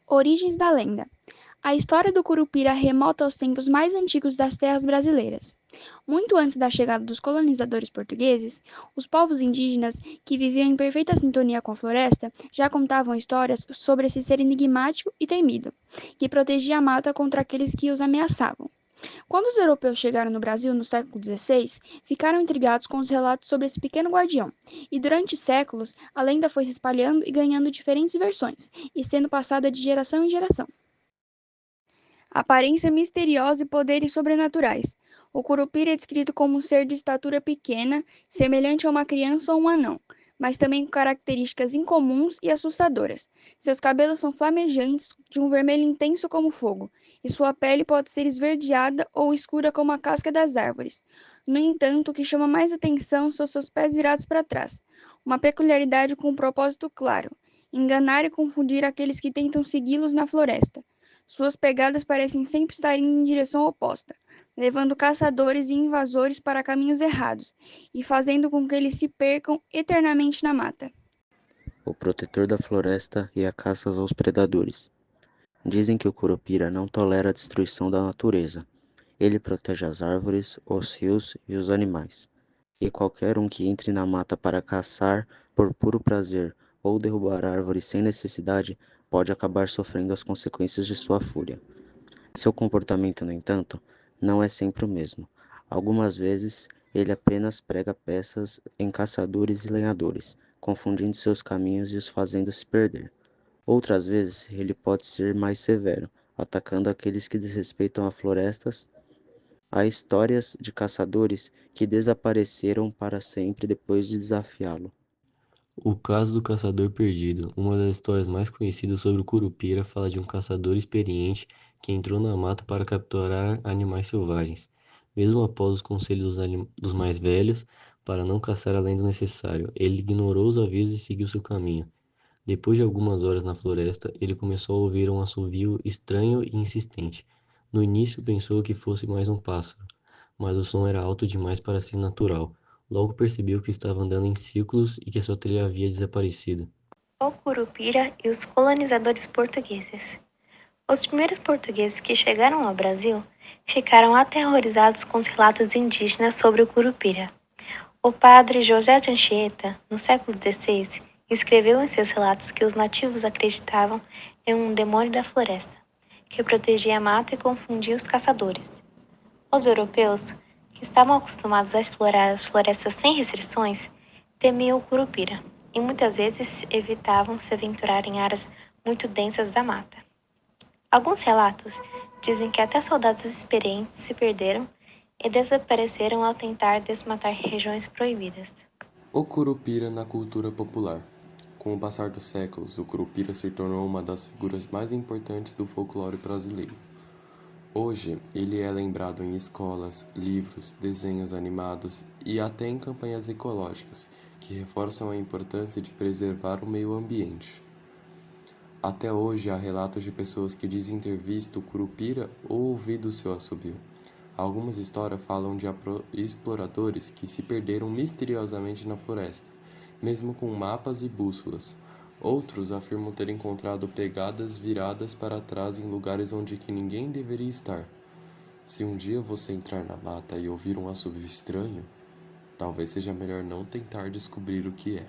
Origens da lenda. A história do Curupira remota aos tempos mais antigos das terras brasileiras. Muito antes da chegada dos colonizadores portugueses, os povos indígenas, que viviam em perfeita sintonia com a floresta, já contavam histórias sobre esse ser enigmático e temido, que protegia a mata contra aqueles que os ameaçavam. Quando os europeus chegaram no Brasil no século XVI, ficaram intrigados com os relatos sobre esse pequeno guardião, e durante séculos a lenda foi se espalhando e ganhando diferentes versões, e sendo passada de geração em geração. Aparência misteriosa e poderes sobrenaturais. O Curupira é descrito como um ser de estatura pequena, semelhante a uma criança ou um anão, mas também com características incomuns e assustadoras. Seus cabelos são flamejantes, de um vermelho intenso como fogo, e sua pele pode ser esverdeada ou escura como a casca das árvores. No entanto, o que chama mais atenção são seus pés virados para trás, uma peculiaridade com um propósito claro: enganar e confundir aqueles que tentam segui-los na floresta. Suas pegadas parecem sempre estar indo em direção oposta, levando caçadores e invasores para caminhos errados e fazendo com que eles se percam eternamente na mata. O protetor da floresta e a caça aos predadores. Dizem que o Curupira não tolera a destruição da natureza. Ele protege as árvores, os rios e os animais. E qualquer um que entre na mata para caçar por puro prazer ou derrubar árvores sem necessidade pode acabar sofrendo as consequências de sua fúria. Seu comportamento, no entanto, não é sempre o mesmo. Algumas vezes ele apenas prega peças em caçadores e lenhadores, confundindo seus caminhos e os fazendo se perder. Outras vezes ele pode ser mais severo, atacando aqueles que desrespeitam as florestas. Há histórias de caçadores que desapareceram para sempre depois de desafiá-lo. O caso do caçador perdido, uma das histórias mais conhecidas sobre o Curupira, fala de um caçador experiente que entrou na mata para capturar animais selvagens. Mesmo após os conselhos dos mais velhos para não caçar além do necessário, ele ignorou os avisos e seguiu seu caminho. Depois de algumas horas na floresta, ele começou a ouvir um assovio estranho e insistente. No início pensou que fosse mais um pássaro, mas o som era alto demais para ser natural. Logo percebeu que estava andando em círculos e que sua trilha havia desaparecido. O Curupira e os colonizadores portugueses. Os primeiros portugueses que chegaram ao Brasil ficaram aterrorizados com os relatos indígenas sobre o Curupira. O padre José de Anchieta, no século XVI, escreveu em seus relatos que os nativos acreditavam em um demônio da floresta, que protegia a mata e confundia os caçadores. Os europeus, que estavam acostumados a explorar as florestas sem restrições, temiam o Curupira e muitas vezes evitavam se aventurar em áreas muito densas da mata. Alguns relatos dizem que até soldados experientes se perderam e desapareceram ao tentar desmatar regiões proibidas. O Curupira na cultura popular. Com o passar dos séculos, o Curupira se tornou uma das figuras mais importantes do folclore brasileiro. Hoje, ele é lembrado em escolas, livros, desenhos animados e até em campanhas ecológicas, que reforçam a importância de preservar o meio ambiente. Até hoje há relatos de pessoas que dizem ter visto o Curupira ou ouvido o seu assobio. Algumas histórias falam de exploradores que se perderam misteriosamente na floresta, mesmo com mapas e bússolas. Outros afirmam ter encontrado pegadas viradas para trás em lugares onde que ninguém deveria estar. Se um dia você entrar na mata e ouvir um assovio estranho, talvez seja melhor não tentar descobrir o que é.